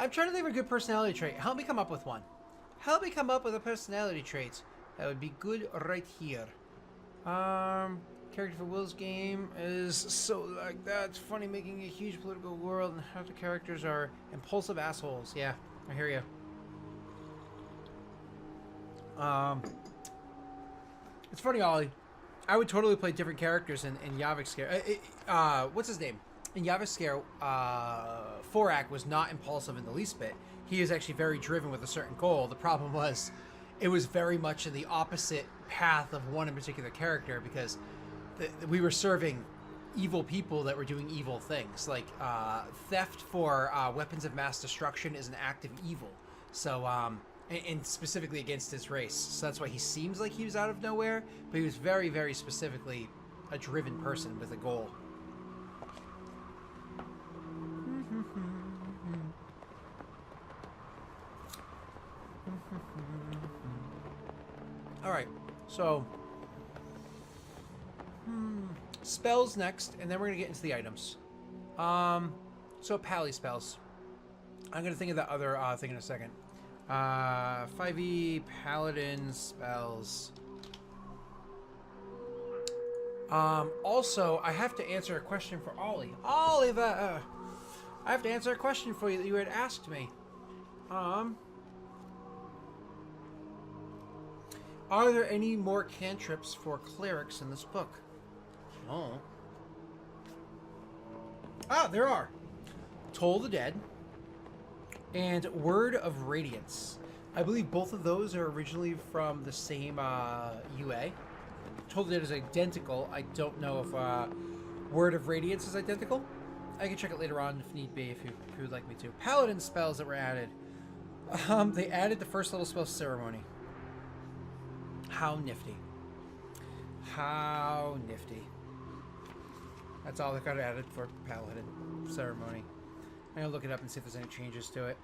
I'm trying to think of a good personality trait. Help me come up with one. Help me come up with a personality trait that would be good right here. Character for Will's game is so like that. It's funny making a huge political world, and half the characters are impulsive assholes. Yeah, I hear you. It's funny, Ollie. I would totally play different characters in Yavik's Scare. What's his name? In Yavik's Scare, Forak was not impulsive in the least bit. He is actually very driven with a certain goal. The problem was, it was very much in the opposite path of one in particular character, because we were serving evil people that were doing evil things. Like, theft for weapons of mass destruction is an act of evil. So, and specifically against his race. So that's why he seems like he was out of nowhere, but he was very, very specifically a driven person with a goal. Alright, so spells next, and then we're going to get into the items. So Pally spells. I'm going to think of that other thing in a second. 5e Paladin spells. Also, I have to answer a question for Ollie. Oliver! I have to answer a question for you that you had asked me. Are there any more cantrips for clerics in this book? Oh. Ah, there are. Toll the Dead and Word of Radiance. I believe both of those are originally from the same UA. Toll the Dead is identical. I don't know if Word of Radiance is identical. I can check it later on if need be, if you would like me to. Paladin spells that were added. They added the first level spell Ceremony. How nifty. How nifty. That's all that got added for Paladin Ceremony. I'm gonna look it up and see if there's any changes to it.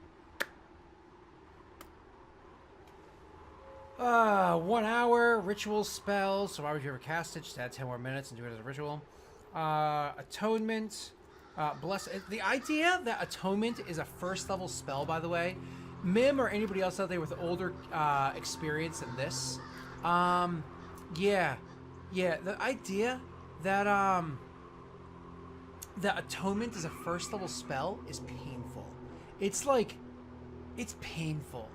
1 hour ritual spell. So why would you ever cast it? Just add 10 more minutes and do it as a ritual. Atonement. Bless. The idea that Atonement is a first level spell, by the way, Mim or anybody else out there with older experience than this, yeah, the idea that that Atonement is a first level spell is painful. It's like, it's painful.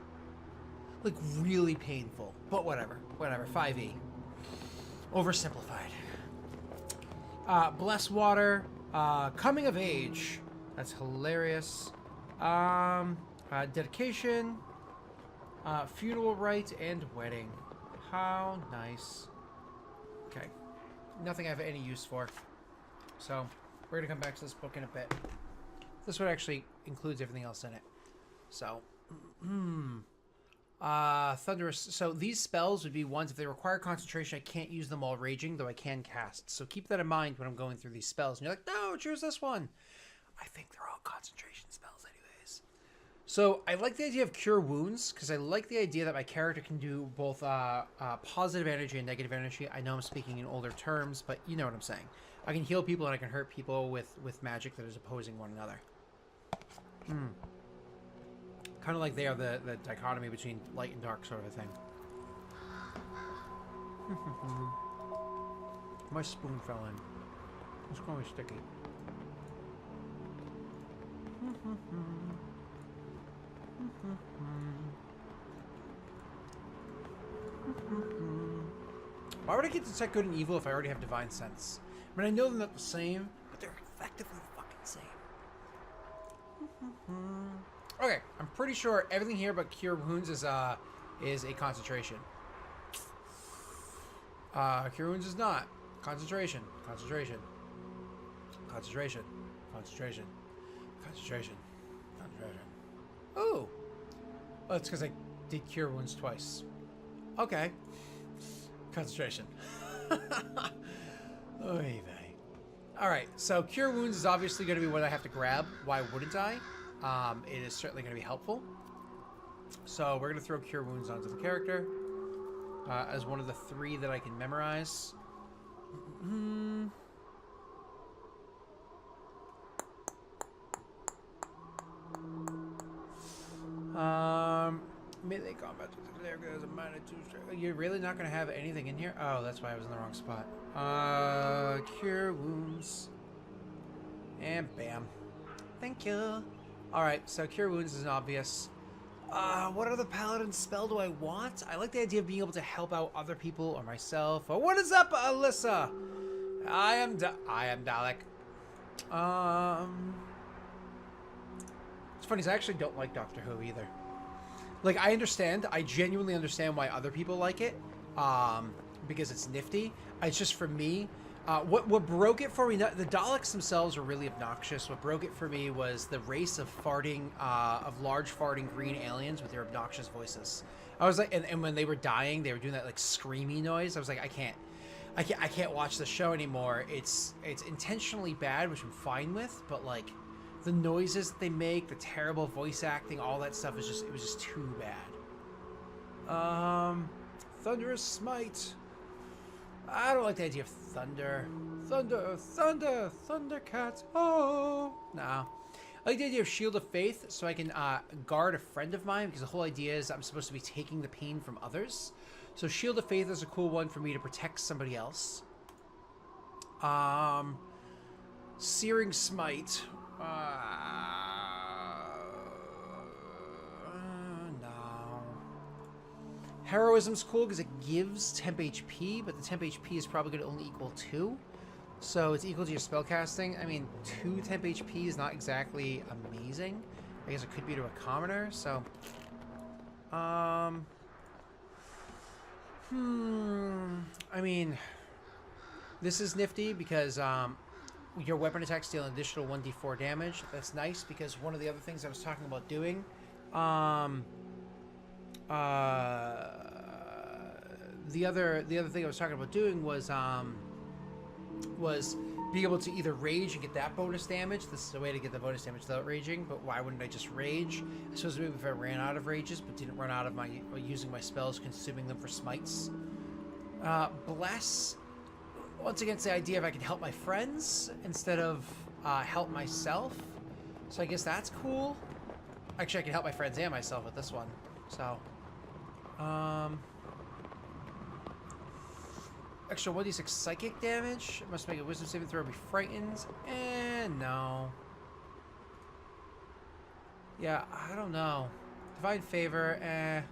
Like, really painful. But whatever. 5e. Oversimplified. Bless Water. Coming of Age. That's hilarious. Dedication. Funeral Rite and Wedding. How nice. Okay. Nothing I have any use for. So, we're going to come back to this book in a bit. This one actually includes everything else in it. So, Thunderous. So these spells would be ones, if they require concentration, I can't use them while raging, though I can cast. So keep that in mind when I'm going through these spells. And you're like, no, choose this one. I think they're all concentration spells anyways. So I like the idea of Cure Wounds, because I like the idea that my character can do both positive energy and negative energy. I know I'm speaking in older terms, but you know what I'm saying. I can heal people and I can hurt people with magic that is opposing one another. Kind of like they are the dichotomy between light and dark sort of a thing. My spoon fell in. It's going to be sticky. Why would I get to detect good and evil if I already have divine sense? I mean, I know they're not the same, but they're effectively the fucking same. Okay, I'm pretty sure everything here but Cure Wounds is a concentration. Cure Wounds is not. Concentration. Concentration. Concentration. Concentration. Concentration. Concentration. Ooh! Oh, it's because I did Cure Wounds twice. Okay. Concentration. Oy vey. Alright, so Cure Wounds is obviously going to be what I have to grab. Why wouldn't I? It is certainly going to be helpful. So we're going to throw Cure Wounds onto the character as one of the 3 that I can memorize. Melee combat. There's a minor 2. You're really not going to have anything in here? Oh, that's why I was in the wrong spot. Cure wounds. And bam. Thank you. Alright, so Cure Wounds is obvious. What other paladin spell do I want? I like the idea of being able to help out other people or myself. Oh, what is up, Alyssa? I am Dalek. It's funny, 'cause I actually don't like Doctor Who either. Like, I genuinely understand why other people like it. Because it's nifty. It's just for me. What broke it for me, the Daleks themselves were really obnoxious. What broke it for me was the race of large farting green aliens with their obnoxious voices. I was like, and when they were dying, they were doing that like screamy noise. I was like, I can't watch the show anymore. It's intentionally bad, which I'm fine with, but like the noises that they make, the terrible voice acting, all that stuff it was just too bad. Thunderous Smite. I don't like the idea of thunder. Thundercats. Oh, no. I like the idea of Shield of Faith so I can guard a friend of mine, because the whole idea is I'm supposed to be taking the pain from others. So Shield of Faith is a cool one for me to protect somebody else. Searing Smite. Heroism's cool because it gives temp HP, but the temp HP is probably going to only equal 2. So it's equal to your spellcasting. I mean, 2 temp HP is not exactly amazing. I guess it could be to a commoner, so... I mean... This is nifty because your weapon attacks deal an additional 1d4 damage. That's nice because one of the other things I was talking about doing... the other thing I was talking about doing was being able to either rage and get that bonus damage. This is a way to get the bonus damage without raging, but why wouldn't I just rage? I suppose maybe if I ran out of rages, but didn't run out of using my spells, consuming them for smites. Bless. Once again, it's the idea if I can help my friends instead of help myself. So I guess that's cool. Actually, I can help my friends and myself with this one. So, extra 1d6 psychic damage. Must make a wisdom saving throw or be frightened. No. Yeah, I don't know. Divine favor,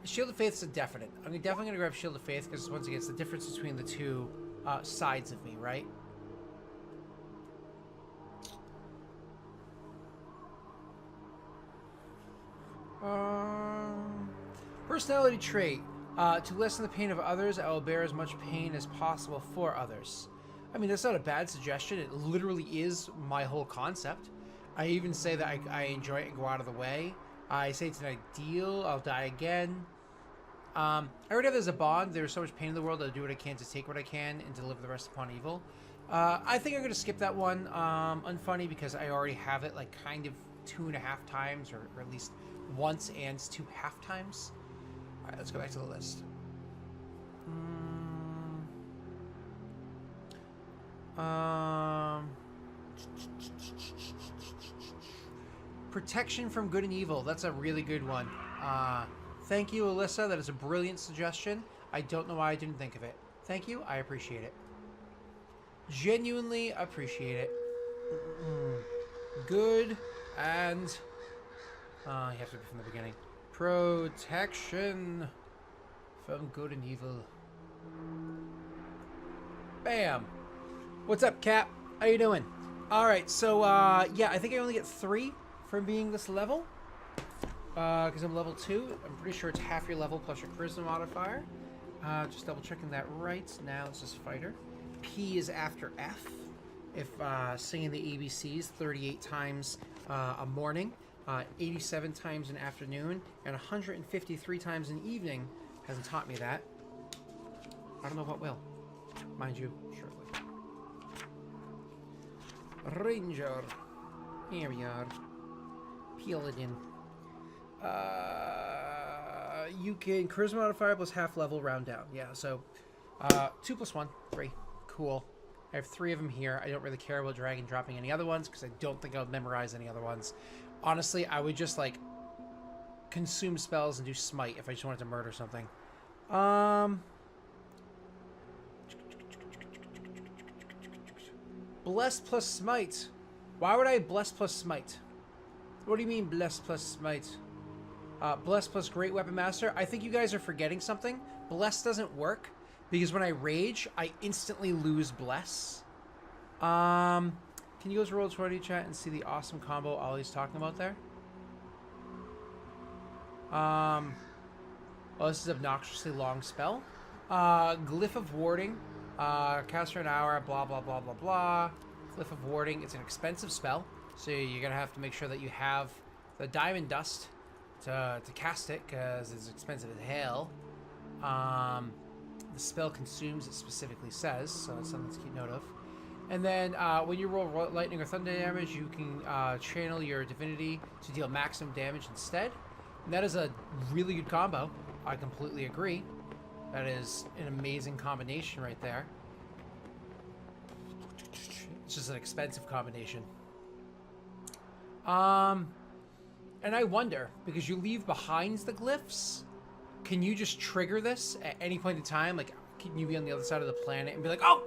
Shield of Faith is a definite. I'm definitely going to grab Shield of Faith because, once again, it's the difference between the two sides of me, right? Personality trait. To lessen the pain of others, I will bear as much pain as possible for others. I mean, that's not a bad suggestion. It literally is my whole concept. I even say that I enjoy it and go out of the way. I say it's an ideal. I'll die again. I already have this as a bond. There's so much pain in the world. I'll do what I can to take what I can and deliver the rest upon evil. I think I'm going to skip that one. Unfunny, because I already have it like kind of 2.5 times, or at least once and 2 half times. All right, let's go back to the list. Protection from good and evil. That's a really good one. Thank you, Alyssa. That is a brilliant suggestion. I don't know why I didn't think of it. Thank you. I appreciate it. Genuinely appreciate it. Good and... you have to be from the beginning. Protection from good and evil. Bam. What's up, Cap? How you doing? Alright, so, yeah, I think I only get 3 from being this level. Because I'm level 2. I'm pretty sure it's half your level plus your charisma modifier. Just double checking that right now. It's just fighter. P is after F. If singing the ABCs 38 times a morning, 87 times an afternoon, and 153 times an evening hasn't taught me that. I don't know what will. Mind you, shortly. Ranger. Here we are. Paladin. You can charisma modifier plus half level round down. Yeah, so 2 + 1, 3. Cool. I have 3 of them here. I don't really care about drag and dropping any other ones because I don't think I'll memorize any other ones. Honestly, I would just like consume spells and do smite if I just wanted to murder something. Bless plus smite. Why would I bless plus smite? What do you mean bless plus smite? Bless plus great weapon master. I think you guys are forgetting something. Bless doesn't work because when I rage, I instantly lose bless. Can you guys roll 20 chat and see the awesome combo Ollie's talking about there? Oh, this is obnoxiously long spell. Glyph of warding. Cast for an hour, blah, blah, blah, blah, blah. Glyph of warding. It's an expensive spell, so you're going to have to make sure that you have the diamond dust to cast it, because it's expensive as hell. The spell consumes, it specifically says, so that's something to keep note of. And then when you roll lightning or thunder damage, you can channel your divinity to deal maximum damage instead. And that is a really good combo. I completely agree. That is an amazing combination right there. It's just an expensive combination. And I wonder, because you leave behind the glyphs, can you just trigger this at any point in time? Like, can you be on the other side of the planet and be like, oh,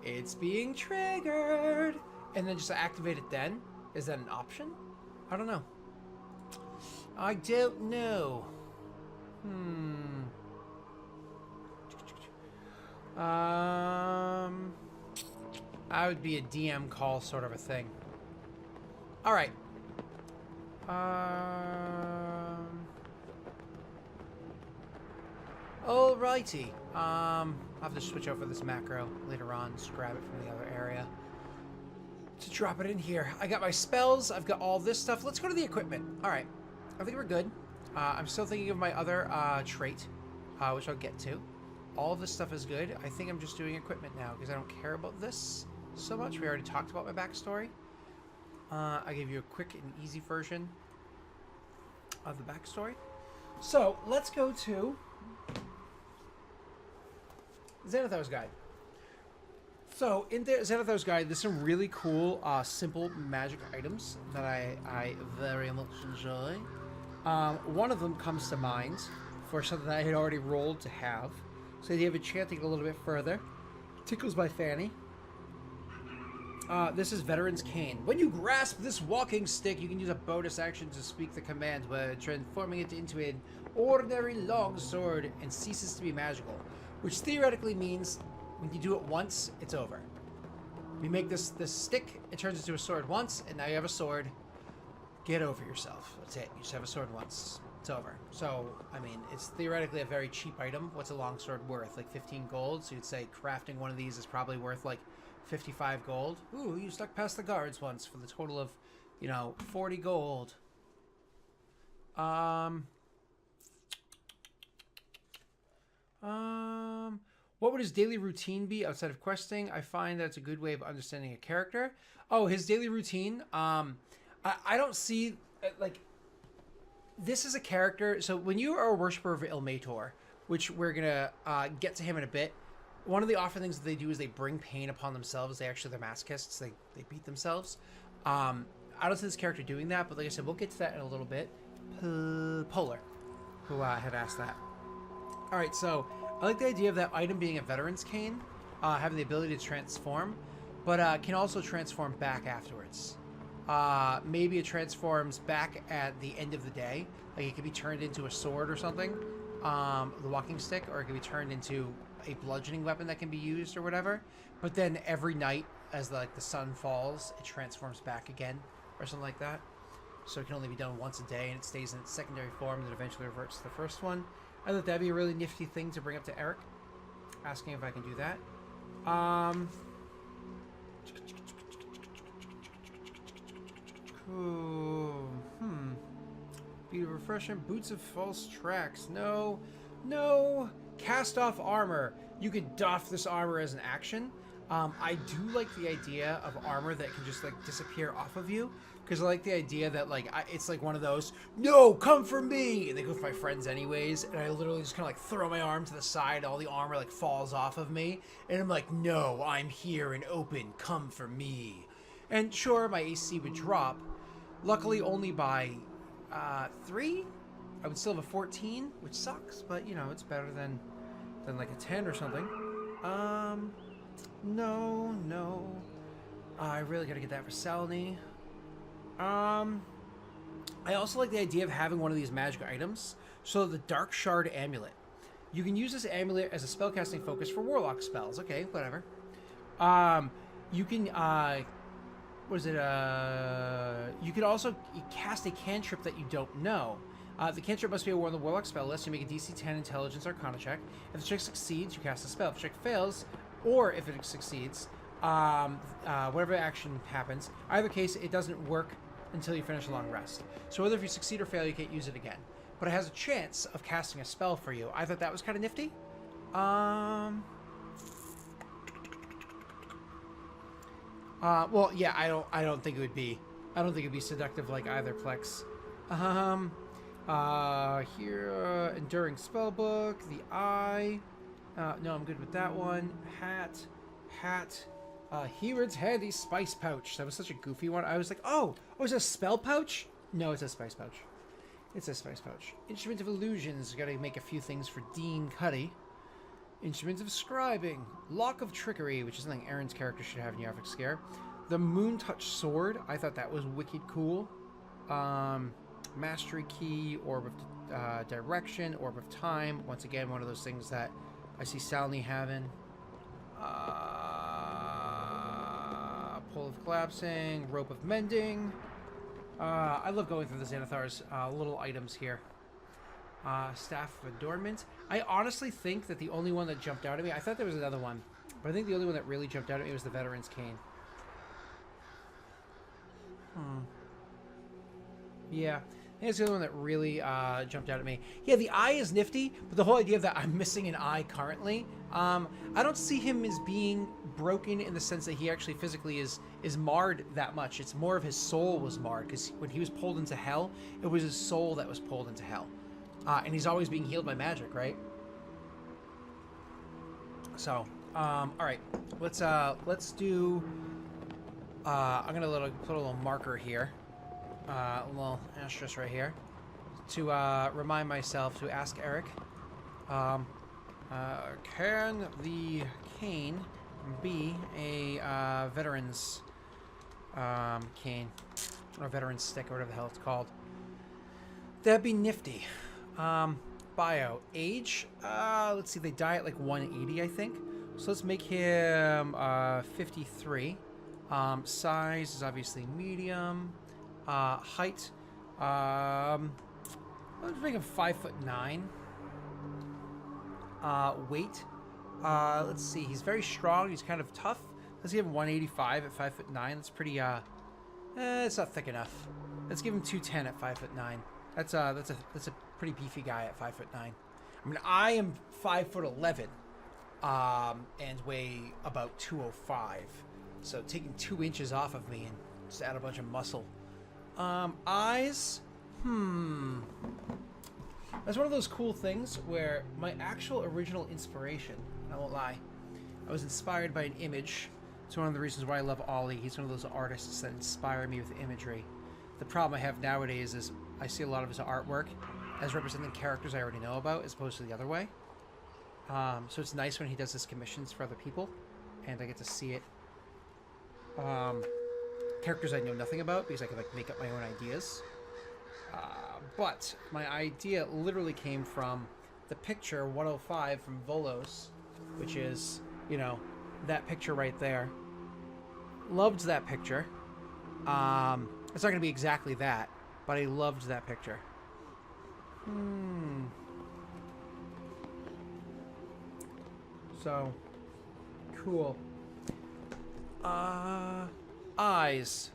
it's being triggered, and then just activate it then? Is that an option? I don't know. I don't know. That would be a DM call sort of a thing. All right. Alrighty. I'll have to switch over this macro later on. Just grab it from the other area to drop it in here. I got my spells. I've got all this stuff. Let's go to the equipment. All right. I think we're good. I'm still thinking of my other trait, which I'll get to. All of this stuff is good. I think I'm just doing equipment now because I don't care about this so much. We already talked about my backstory. I gave you a quick and easy version of the backstory. So let's go to Xanathar's Guide. So in there, Xanathar's Guide, there's some really cool, simple magic items that I very much enjoy. One of them comes to mind for something that I had already rolled to have. So the idea of enchanting it a little bit further. Tickles my fanny. This is Veteran's Cane. When you grasp this walking stick, you can use a bonus action to speak the command by transforming it into an ordinary long sword and ceases to be magical. Which theoretically means when you do it once, it's over. You make this stick, it turns into a sword once, and now you have a sword. Get over yourself. That's it. You just have a sword once. It's over. So, I mean, it's theoretically a very cheap item. What's a longsword worth? Like 15 gold? So you'd say crafting one of these is probably worth like 55 gold. Ooh, you stuck past the guards once for the total of, 40 gold. What would his daily routine be outside of questing? I find that's a good way of understanding a character. Oh, his daily routine. I don't see, this is a character. So when you are a worshiper of Ilmator, which we're going to get to him in a bit, one of the often things that they do is they bring pain upon themselves. They're masochists. They beat themselves. I don't see this character doing that, but like I said, we'll get to that in a little bit. Polar, who had asked that. All right, so I like the idea of that item being a Veteran's Cane, having the ability to transform, but can also transform back afterwards. Maybe it transforms back at the end of the day. Like it could be turned into a sword or something, the walking stick, or it could be turned into a bludgeoning weapon that can be used or whatever. But then every night as the sun falls, it transforms back again or something like that. So it can only be done once a day and it stays in its secondary form and then eventually reverts to the first one. I thought that'd be a really nifty thing to bring up to Eric, asking if I can do that. Cool. Be refreshing. Boots of false tracks. No. Cast off armor. You could doff this armor as an action. I do like the idea of armor that can just disappear off of you, because I like the idea that it's like one of those, no, come for me, and they go for my friends anyways, and I literally just kind of throw my arm to the side, all the armor falls off of me, and I'm like, no, I'm here and open, come for me. And sure, my AC would drop, luckily only by 3. I would still have a 14, which sucks, but, you know, it's better than like a 10 or something. No. I really gotta get that for Salny. I also like the idea of having one of these magic items. So the Dark Shard Amulet. You can use this amulet as a spellcasting focus for Warlock spells. Okay, whatever. You can, what is it? You can also cast a cantrip that you don't know. The cantrip must be a one on the Warlock spell list. You make a DC 10 Intelligence Arcana check. If the check succeeds, you cast a spell. If the check fails, or if it succeeds, whatever action happens, either case, it doesn't work until you finish a long rest. So whether if you succeed or fail, you can't use it again. But it has a chance of casting a spell for you. I thought that was kind of nifty. Well, yeah, I don't think it would be. I don't think it'd be seductive like either Plex. Here, Enduring Spellbook, the Eye. No, I'm good with that one. Hat. Herod's Handy Spice Pouch. That was such a goofy one. I was like, oh, is it a spell pouch? No, it's a spice pouch. It's a spice pouch. Instrument of Illusions. Gotta make a few things for Dean Cuddy. Instrument of Scribing. Lock of Trickery, which is something Aaron's character should have in Yarvik Scare. The Moon Touch Sword. I thought that was wicked cool. Mastery Key, Orb of Direction, Orb of Time. Once again, one of those things that I see Salny having. Pull of Collapsing, Rope of Mending. I love going through the Xanathar's little items here. Staff of Adornment. I honestly think that the only one that jumped out at me, I thought there was another one, but I think the only one that really jumped out at me was the Veteran's Cane. Yeah, I think it's the only one that really jumped out at me. Yeah, the eye is nifty, but the whole idea of that I'm missing an eye currently, I don't see him as being broken in the sense that he actually physically is marred that much. It's more of his soul was marred, because when he was pulled into hell, it was his soul that was pulled into hell. And he's always being healed by magic, right? So, all right, let's do. I'm gonna put a little marker here, a little asterisk right here, to remind myself to ask Eric. Can the cane be a veteran's cane or veteran's stick or whatever the hell it's called? That'd be nifty. Bio. Age. Let's see. They die at like 180, I think. So let's make him 53. Size is obviously medium. Height. Let's make him 5'9". Weight. Let's see. He's very strong. He's kind of tough. Let's give him 185 at 5'9". That's pretty. It's not thick enough. Let's give him 210 at 5'9". That's a pretty beefy guy at 5'9". I mean, I am 5'11", and weigh about 205. So taking 2 inches off of me and just add a bunch of muscle. Eyes. That's one of those cool things where my actual original inspiration, I won't lie, I was inspired by an image. It's one of the reasons why I love Ollie. He's one of those artists that inspire me with imagery. The problem I have nowadays is I see a lot of his artwork as representing characters I already know about as opposed to the other way. So it's nice when he does his commissions for other people and I get to see it. Characters I know nothing about because I can like make up my own ideas. But my idea literally came from the picture 105 from Volos, which is, you know, that picture right there. Loved that picture. It's not going to be exactly that, but I loved that picture. So, cool. Eyes.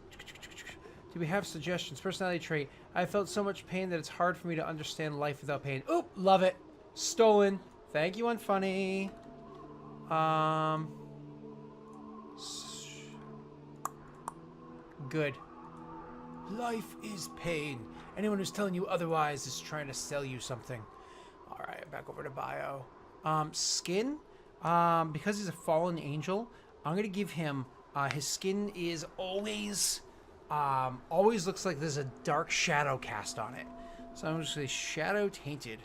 Do we have suggestions? Personality trait. I felt so much pain that it's hard for me to understand life without pain. Oop, love it. Stolen. Thank you, Unfunny. Good. Life is pain. Anyone who's telling you otherwise is trying to sell you something. All right, back over to bio. Skin. Because he's a fallen angel, I'm gonna give him. His skin is always always looks like there's a dark shadow cast on it. So I'm just going to say shadow tainted.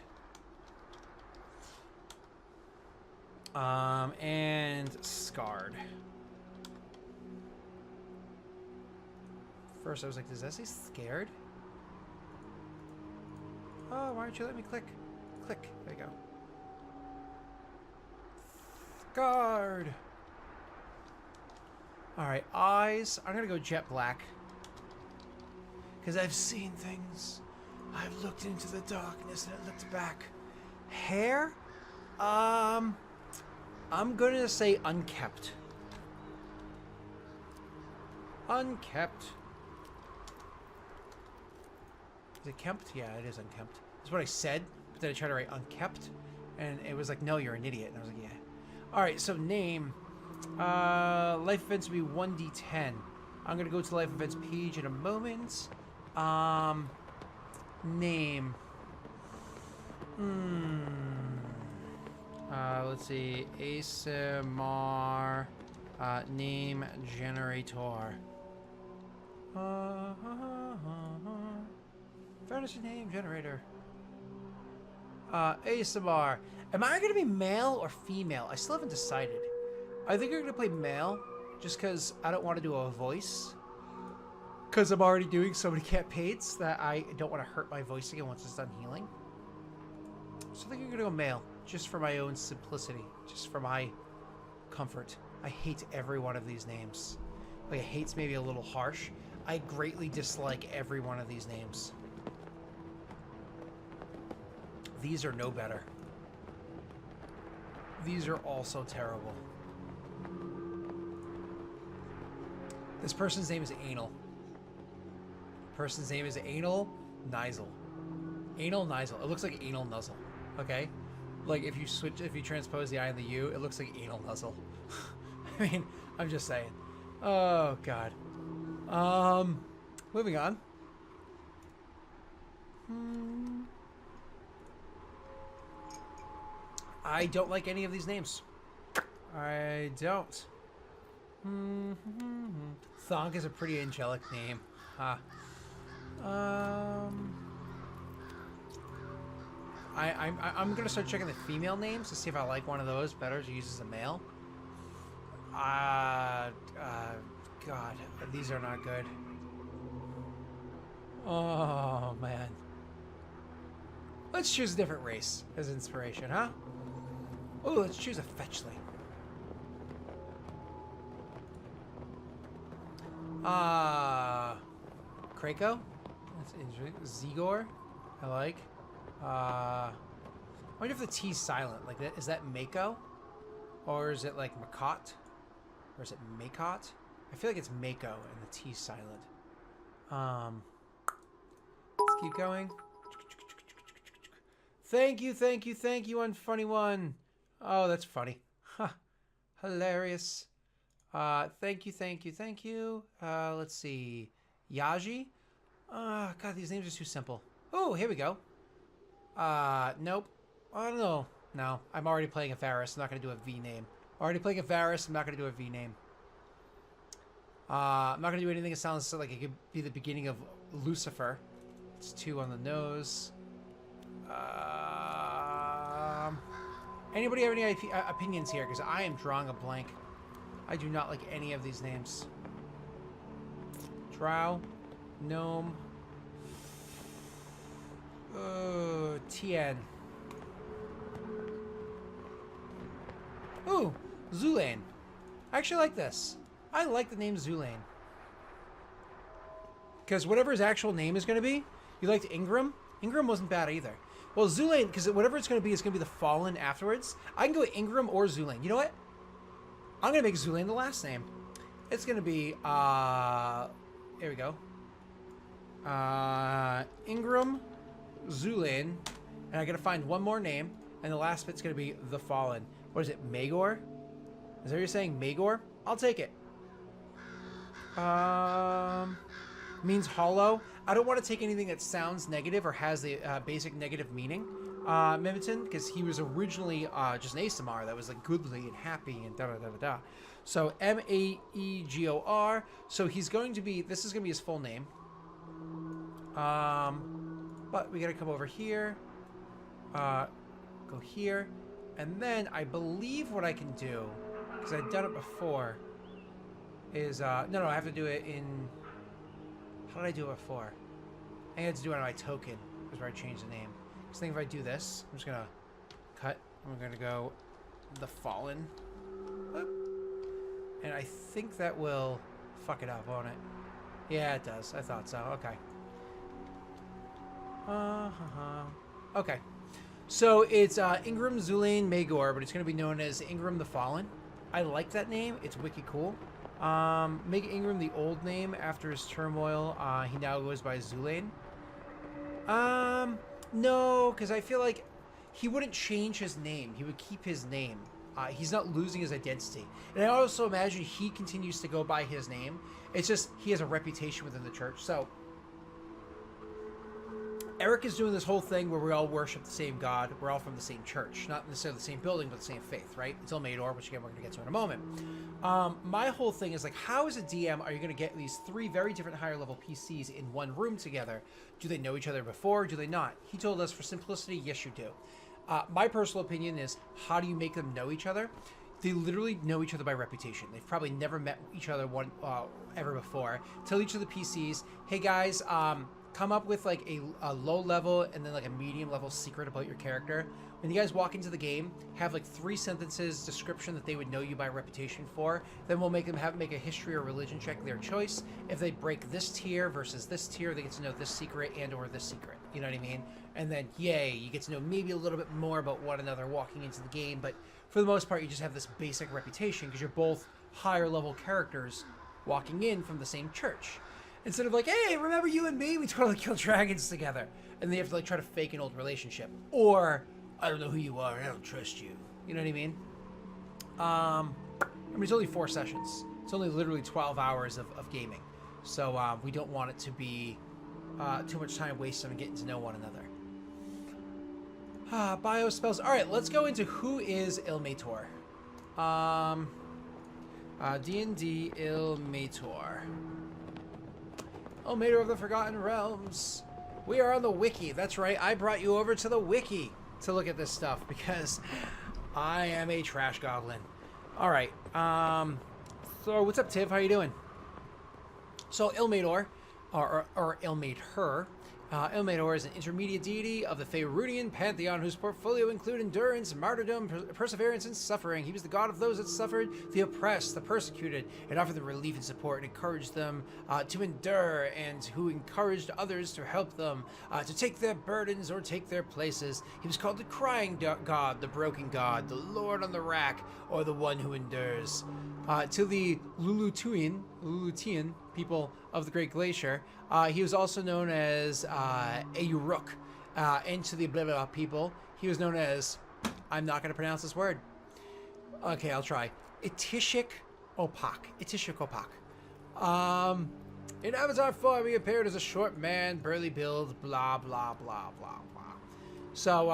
And scarred. First I was like, does that say scared? Oh, why aren't you letting me click? Click. There you go. Scarred. Alright, eyes. I'm going to go jet black. Because I've seen things. I've looked into the darkness and it looked back. Hair? I'm gonna say unkept. Unkept. Is it kempt? Yeah, it is unkempt. That's what I said, but then I tried to write unkept, and it was like, no, you're an idiot. And I was like, yeah. Alright, so name. Life events will be 1d10. I'm gonna go to the life events page in a moment. Name. Let's see. ASMR name generator. Fantasy name generator. ASMR. Am I going to be male or female? I still haven't decided. I think I'm going to play male just because I don't want to do a voice. Because I'm already doing so many campaigns that I don't want to hurt my voice again once it's done healing. So I think I'm going to go male. Just for my own simplicity. Just for my comfort. I hate every one of these names. Like, hate's maybe a little harsh. I greatly dislike every one of these names. These are no better. These are also terrible. This person's name is Anal. Person's name is Anal Nizel. Anal Nizel. It looks like Anal Nuzzle. Okay? Like, if you transpose the I and the U, it looks like Anal Nuzzle. I mean, I'm just saying. Oh, God. Moving on. I don't like any of these names. I don't. Thonk is a pretty angelic name. Huh. I'm gonna start checking the female names to see if I like one of those better to use as a male. God, these are not good. Oh man. Let's choose a different race as inspiration, huh? Oh, let's choose a fetchling. Krako? That's interesting. Zigor? I like. I wonder if the T's silent. Like, is that Mako? Or is it like Makot? Or is it Makot? I feel like it's Mako and the T's silent. Let's keep going. Thank you, unfunny one. Oh, that's funny. Huh. Hilarious. Thank you. Let's see. Yaji? God, these names are too simple. Oh, here we go. Nope. I don't know. No, I'm already playing a Varus. I'm not going to do a V name. Already playing a Varus. I'm not going to do a V name. I'm not going to do anything that sounds like it could be the beginning of Lucifer. It's 2 on the nose. Anybody have any opinions here? Because I am drawing a blank. I do not like any of these names. Drow. Gnome. Tien. Ooh, Zulane. I actually like this. I like the name Zulane. Because whatever his actual name is going to be, you liked Ingram? Ingram wasn't bad either. Well, Zulane, because whatever it's going to be the Fallen afterwards. I can go with Ingram or Zulane. You know what? I'm going to make Zulane the last name. It's going to be, here we go. Ingram, Zulane, and I got to find one more name, and the last bit's going to be the Fallen. What is it, Magor? Is that what you're saying, Magor? I'll take it. Means hollow. I don't want to take anything that sounds negative or has the basic negative meaning. Mimitin, because he was originally just an Asamar that was like goodly and happy and da da da da da. So Maegor. So he's going to be. This is going to be his full name. But we got to come over here. Go here, and then I believe what I can do, because I've done it before, is no, I have to do it in. How did I do it before? I had to do it on my token, is where I changed the name. Just think if I do this, I'm just gonna cut. I'm gonna go the Fallen, and I think that will fuck it up, won't it? Yeah, it does. I thought so. Okay. Okay. So it's Ingram Zulain Magor, but it's going to be known as Ingram the Fallen. I like that name. It's wicked cool. Make Ingram the old name after his turmoil. He now goes by Zulain. No, because I feel like he wouldn't change his name. He would keep his name. He's not losing his identity. And I also imagine he continues to go by his name. It's just he has a reputation within the church. So Eric is doing this whole thing where we all worship the same God. We're all from the same church. Not necessarily the same building, but the same faith, right? It's Ilmator, which again, we're going to get to in a moment. My whole thing is like, how as a DM are you going to get these three very different higher level PCs in one room together? Do they know each other before? Do they not? He told us for simplicity, yes, you do. My personal opinion is, how do you make them know each other? They literally know each other by reputation. They've probably never met each other ever before. Tell each of the PCs, hey guys, come up with like a low level and then like a medium level secret about your character. When you guys walk into the game, have like 3 sentences description that they would know you by reputation for. Then we'll make them make a history or religion check of their choice. If they break this tier versus this tier, they get to know this secret and or this secret. You know what I mean? And then yay, you get to know maybe a little bit more about one another walking into the game. But for the most part, you just have this basic reputation because you're both higher level characters walking in from the same church. Instead of like, hey, remember you and me? We totally killed dragons together. And they have to like try to fake an old relationship. Or, I don't know who you are, I don't trust you. You know what I mean? I mean, it's only 4 sessions. It's only literally 12 hours of gaming. So we don't want it to be too much time wasted on getting to know one another. Bio spells. All right, let's go into who is Ilmator. D&D Ilmator. Ilmator of the Forgotten Realms. We are on the wiki. That's right. I brought you over to the wiki to look at this stuff because I am a trash goblin. All right. So what's up, Tiv? How you doing? So Ilmator, or Ilmator. Ilmator is an intermediate deity of the Faerunian pantheon whose portfolio include endurance, martyrdom, perseverance, and suffering. He was the god of those that suffered, the oppressed, the persecuted, and offered them relief and support, and encouraged them to endure, and who encouraged others to help them to take their burdens or take their places. He was called the crying god, the broken god, the lord on the rack, or the one who endures. To the Lulutian people of the Great Glacier, he was also known as Ayuruk. And to the Oblivion people, he was known as, I'm not going to pronounce this word. Okay, I'll try. Itishik Opak. In Avatar form, he appeared as a short man, burly build, blah, blah, blah, blah, blah. So,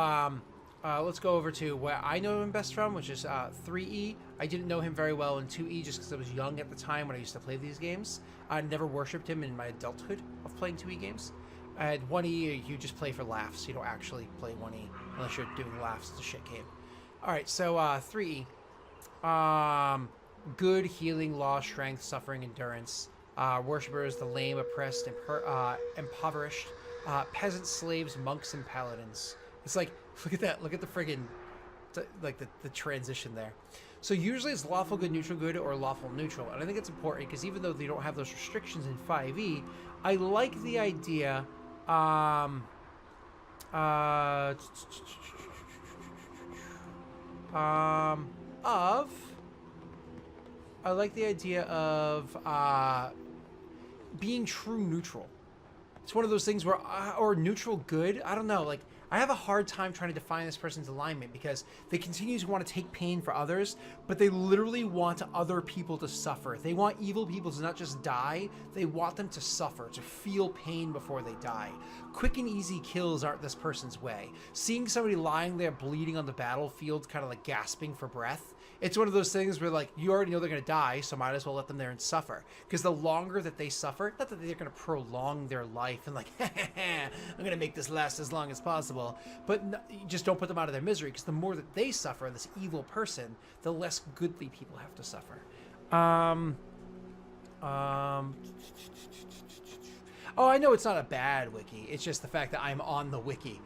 let's go over to where I know him best from, which is 3E. I didn't know him very well in 2E just because I was young at the time when I used to play these games. I never worshipped him in my adulthood of playing 2E games. At 1E, you just play for laughs. You don't actually play 1E unless you're doing laughs. It's a shit game. Alright, so 3E. Good, healing, law, strength, suffering, endurance. Worshippers, the lame, oppressed, impoverished. Peasants, slaves, monks, and paladins. It's like, look at that. Look at the friggin', like the transition there. So usually it's lawful good, neutral good, or lawful neutral. And I think it's important because even though they don't have those restrictions in 5e, I like the idea of being true neutral. It's one of those things where, or neutral good, I don't know, like, I have a hard time trying to define this person's alignment because they continue to want to take pain for others, but they literally want other people to suffer. They want evil people to not just die, they want them to suffer, to feel pain before they die. Quick and easy kills aren't this person's way. Seeing somebody lying there bleeding on the battlefield, kind of like gasping for breath, It's one of those things where, like, you already know they're going to die, so might as well let them there and suffer. Because the longer that they suffer, not that they're going to prolong their life and, like, I'm going to make this last as long as possible, but you just don't put them out of their misery, because the more that they suffer, this evil person, the less goodly people have to suffer. Oh, I know it's not a bad wiki. It's just the fact that I'm on the wiki.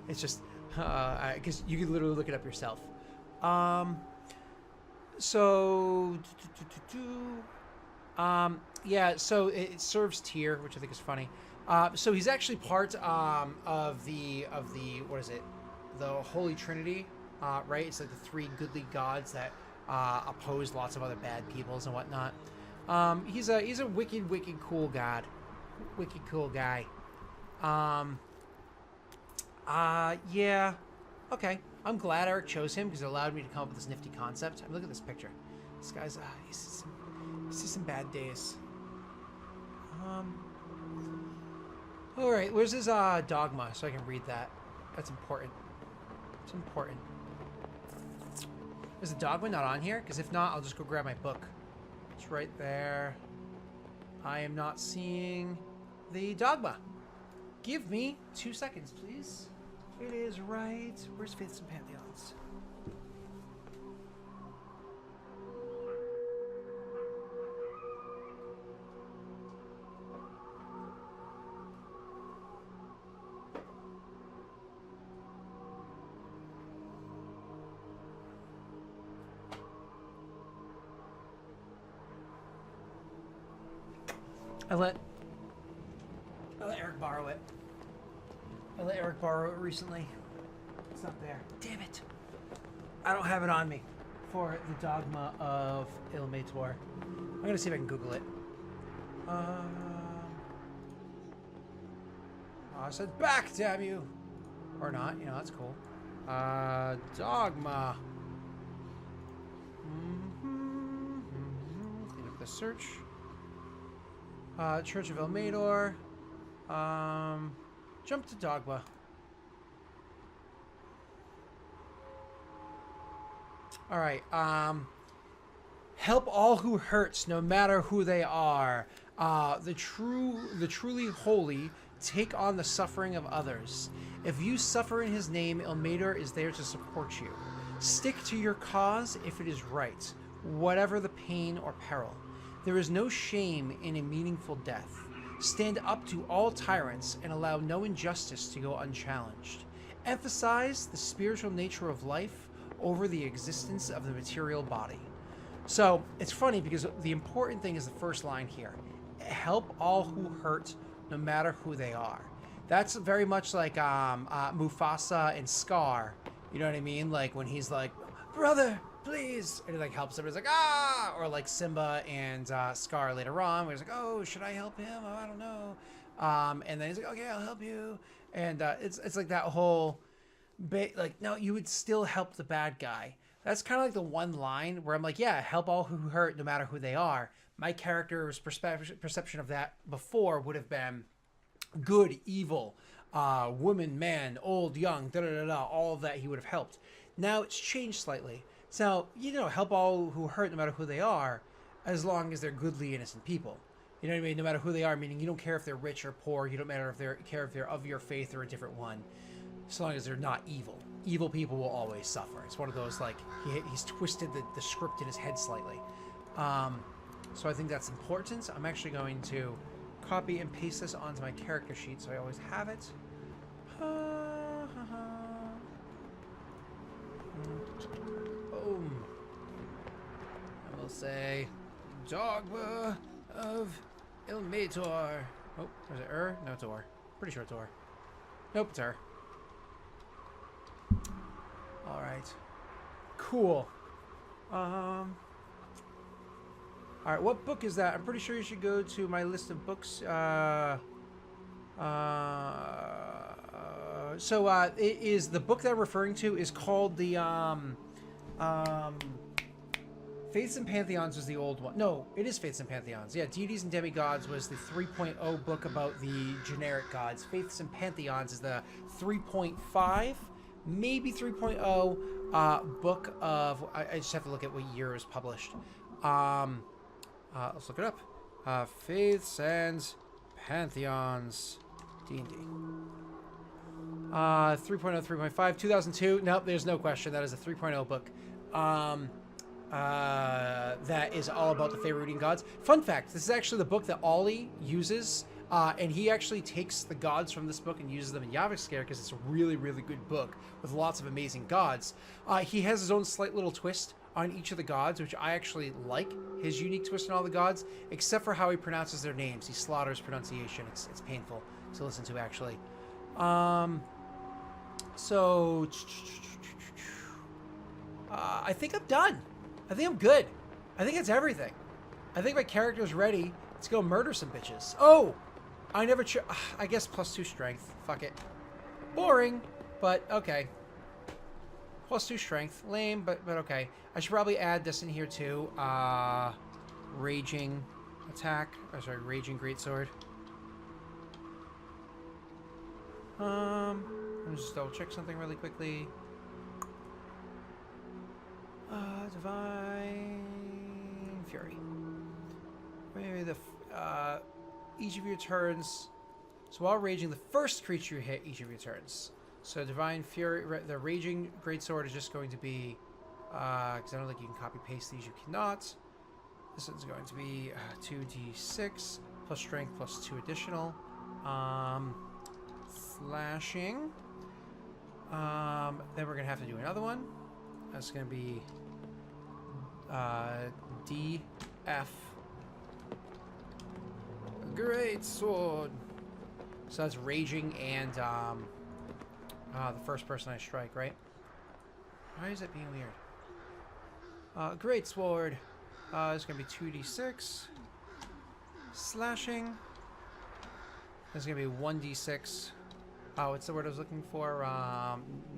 It's just, because you can literally look it up yourself. Yeah, so it serves Tyr, which I think is funny. So he's actually part of the what is it? The Holy Trinity, right? It's like the three goodly gods that oppose lots of other bad peoples and whatnot. He's a wicked cool god, wicked cool guy. Yeah, okay. I'm glad Eric chose him because it allowed me to come up with this nifty concept. I mean, look at this picture. This guy's, he sees some bad days. All right, where's his dogma so I can read that? That's important. It's important. Is the dogma not on here? Because if not, I'll just go grab my book. It's right there. I am not seeing the dogma. Give me 2 seconds, please. It is right. Where's Faiths and Pantheons? I let Eric borrow it. I let Eric borrow it recently. It's not there. Damn it. I don't have it on me for the dogma of Ilmator. I'm going to see if I can Google it. I said back, damn you. Or not, you know, that's cool. Dogma. Clean up the search. Church of Ilmator. Jump to dogma. All right. Help all who hurts, no matter who they are. The truly holy take on the suffering of others. If you suffer in his name, Ilmator is there to support you. Stick to your cause if it is right, whatever the pain or peril. There is no shame in a meaningful death. Stand up to all tyrants and allow no injustice to go unchallenged. Emphasize the spiritual nature of life over the existence of the material body. So it's funny because the important thing is the first line here. Help all who hurt, no matter who they are. That's very much like Mufasa and Scar. You know what I mean? Like when he's like, brother, please, and he like helps him. He's like, ah, or like Simba and Scar later on, where he's like, oh, should I help him? Oh, I don't know. And then he's like, okay, I'll help you. And it's like that whole, like, no, you would still help the bad guy. That's kind of like the one line where I'm like, yeah, help all who hurt, no matter who they are. My character's perception of that before would have been good, evil, woman, man, old, young, all of that he would have helped. Now it's changed slightly. So, you know, help all who hurt, no matter who they are, as long as they're goodly, innocent people. You know what I mean? No matter who they are, meaning you don't care if they're rich or poor. You don't matter if they're of your faith or a different one. As long as they're not evil. Evil people will always suffer. It's one of those, like, he's twisted the script in his head slightly. So I think that's important. I'm actually going to copy and paste this onto my character sheet so I always have it. Boom. I will say Dogma of Ilmator. Oh, is it No, it's Pretty sure it's Nope, it's Alright. Cool. Alright, what book is that? I'm pretty sure you should go to my list of books. So it is the book that I'm referring to is called the Faiths and Pantheons was the old one. No, it is Faiths and Pantheons. Yeah, Deities and Demigods was the 3.0 book about the generic gods. Faiths and Pantheons is the 3.5 maybe 3.0. Book of... I just have to look at what year it was published. Let's look it up. Faiths and Pantheons. D&D. 3.0, 3.5, 2002. Nope, there's no question. That is a 3.0 book. That is all about the Faerunian gods. Fun fact, this is actually the book that Ollie uses, and he actually takes the gods from this book and uses them in Yavik Scare because it's a really, really good book with lots of amazing gods. He has his own slight little twist on each of the gods, which I actually like, his unique twist on all the gods, except for how he pronounces their names. He slaughters pronunciation. It's painful to listen to, actually. So, I think I'm done. I think I'm good. I think that's everything. I think my character's ready to go murder some bitches. Oh! I never... I guess +2 strength. Fuck it. Boring, but okay. +2 strength. Lame, but okay. I should probably add this in here too. Raging attack. Oh, sorry, Raging Greatsword. Let me just double check something really quickly. Divine Fury. Maybe each of your turns. So while raging, the first creature you hit each of your turns. So Divine Fury, the Raging Greatsword is just going to be, because I don't think you can copy paste these. You cannot. This one's going to be 2d6 plus strength plus 2 additional. Slashing. Then we're gonna have to do another one. That's gonna be DF. Great sword. So that's raging and the first person I strike, right? Why is it being weird? Great sword. It's gonna be 2d6. Slashing. It's gonna be 1d6. Oh, what's the word I was looking for?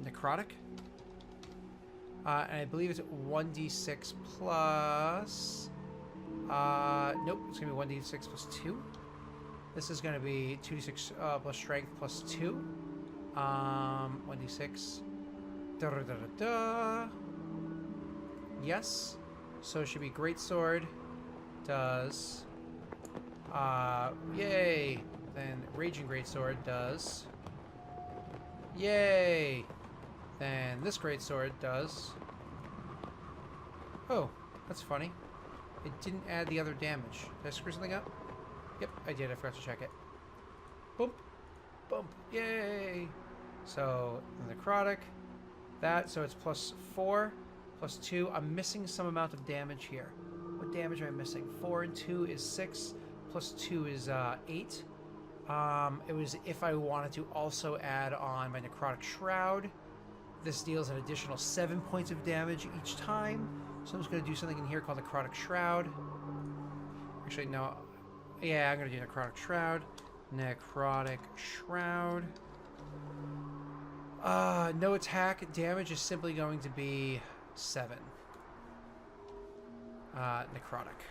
Necrotic. And I believe it's 1d6 plus... nope, it's going to be 1d6 plus 2. This is going to be 2d6 plus strength plus 2. 1d6. Da, da, da, da, da. Yes. So it should be Greatsword. Does... yay! Then Raging Greatsword does... Yay! Then this Greatsword does... Oh, that's funny. It didn't add the other damage. Did I screw something up? Yep, I did. I forgot to check it. Boom. Boom. Yay! So, necrotic. That, so it's +4, +2. I'm missing some amount of damage here. What damage am I missing? 4 and 2 is 6, +2 is 8. It was if I wanted to also add on my Necrotic Shroud. This deals an additional 7 points of damage each time. So I'm just going to do something in here called Necrotic Shroud. Actually, no. Yeah, I'm going to do Necrotic Shroud. Necrotic Shroud. No attack. Damage is simply going to be 7. Necrotic.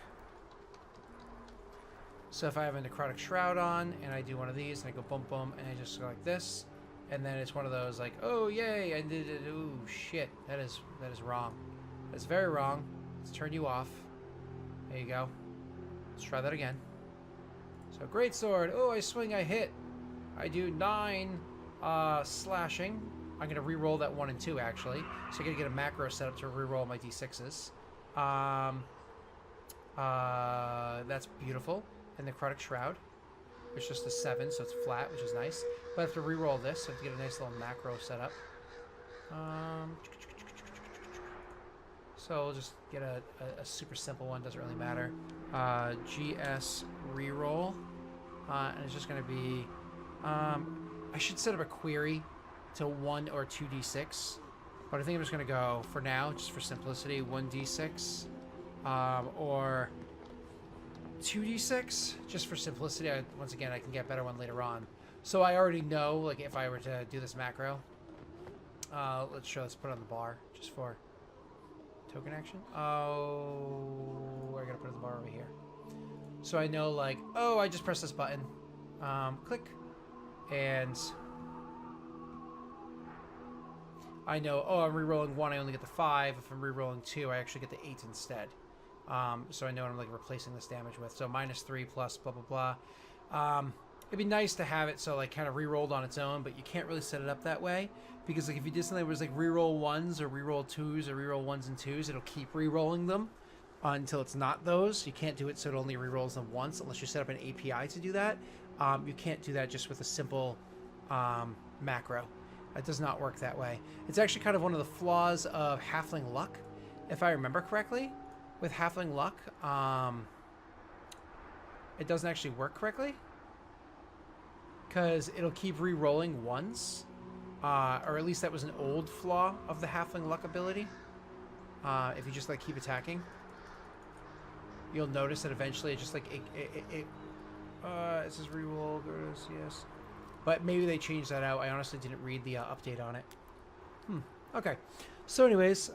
So if I have a Necrotic Shroud on, and I do one of these, and I go boom boom, and I just go like this, and then it's one of those like, oh yay, I did it, ooh shit, that is wrong. That's very wrong. Let's turn you off. There you go. Let's try that again. So Greatsword, oh I swing, I hit. I do 9 slashing. I'm gonna re-roll that 1 and 2 actually. So I'm gonna get a macro set up to re-roll my d6s. That's beautiful. And Necrotic Shroud. It's just a 7, so it's flat, which is nice. But I have to re-roll this, so I have to get a nice little macro set up. So we'll just get a super simple one, doesn't really matter. GS re-roll. And it's just going to be... I should set up a query to 1 or 2d6. But I think I'm just going to go, for now, just for simplicity, 1d6. Or 2d6, just for simplicity. Once again, I can get a better one later on. So I already know, like, if I were to do this macro. Let's put it on the bar, just for token action. Oh, I gotta put it on the bar over here. So I know, like, oh, I just press this button. Click. And I know, oh, I'm rerolling 1, I only get the 5. If I'm rerolling 2, I actually get the 8 instead. So I know what I'm like replacing this damage with. So -3 plus blah blah blah. It'd be nice to have it so like kind of rerolled on its own, but you can't really set it up that way because like if you did something that was like reroll 1s or reroll 2s or reroll 1s and 2s, it'll keep rerolling them until it's not those. You can't do it so it only rerolls them once unless you set up an API to do that. You can't do that just with a simple macro. It does not work that way. It's actually kind of one of the flaws of Halfling Luck, if I remember correctly. With Halfling Luck, it doesn't actually work correctly because it'll keep re-rolling once, or at least that was an old flaw of the Halfling Luck ability. If you just like keep attacking, you'll notice that eventually it just like it says re-roll, yes, but maybe they changed that out. I honestly didn't read the update on it. Okay. So anyways,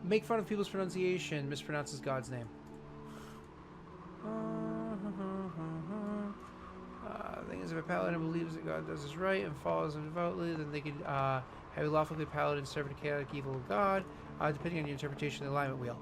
make fun of people's pronunciation, mispronounces God's name. The thing is, if a paladin believes that God does his right and follows him devoutly, then they can have a lawfully paladin servant a chaotic evil God, depending on your interpretation of the alignment wheel.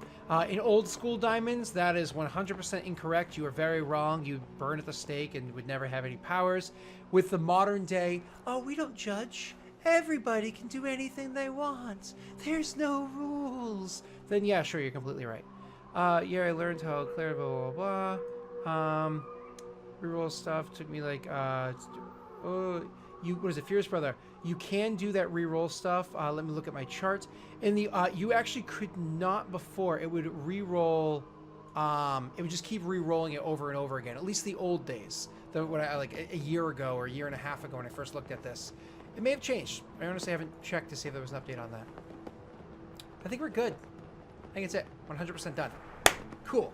In old school diamonds, that is 100% incorrect. You are very wrong. You burn at the stake and would never have any powers. With the modern day, oh, we don't judge. Everybody can do anything they want. There's no rules. Then yeah, sure, you're completely right. Yeah, I learned how clear blah blah blah. Reroll stuff took me like what is it, Fierce Brother? You can do that reroll stuff. Let me look at my chart. In the you actually could not before. It would reroll. It would just keep re-rolling it over and over again. At least the old days. When I like a year ago or a year and a half ago when I first looked at this. It may have changed. I honestly haven't checked to see if there was an update on that. I think we're good. I think it's it. 100% done. Cool.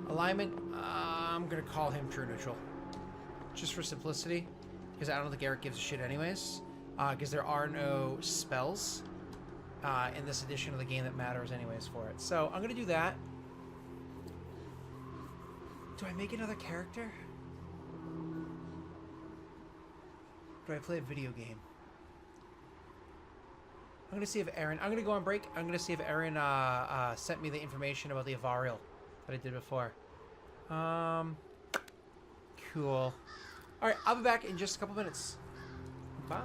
Alignment. I'm going to call him true neutral. Just for simplicity. Because I don't think Eric gives a shit anyways. Because there are no spells in this edition of the game that matters anyways for it. So I'm going to do that. Do I make another character? Do I play a video game? I'm going to see if Aaron... I'm going to go on break. I'm going to see if Aaron sent me the information about the Avarial that I did before. Cool. Alright, I'll be back in just a couple minutes. Bye.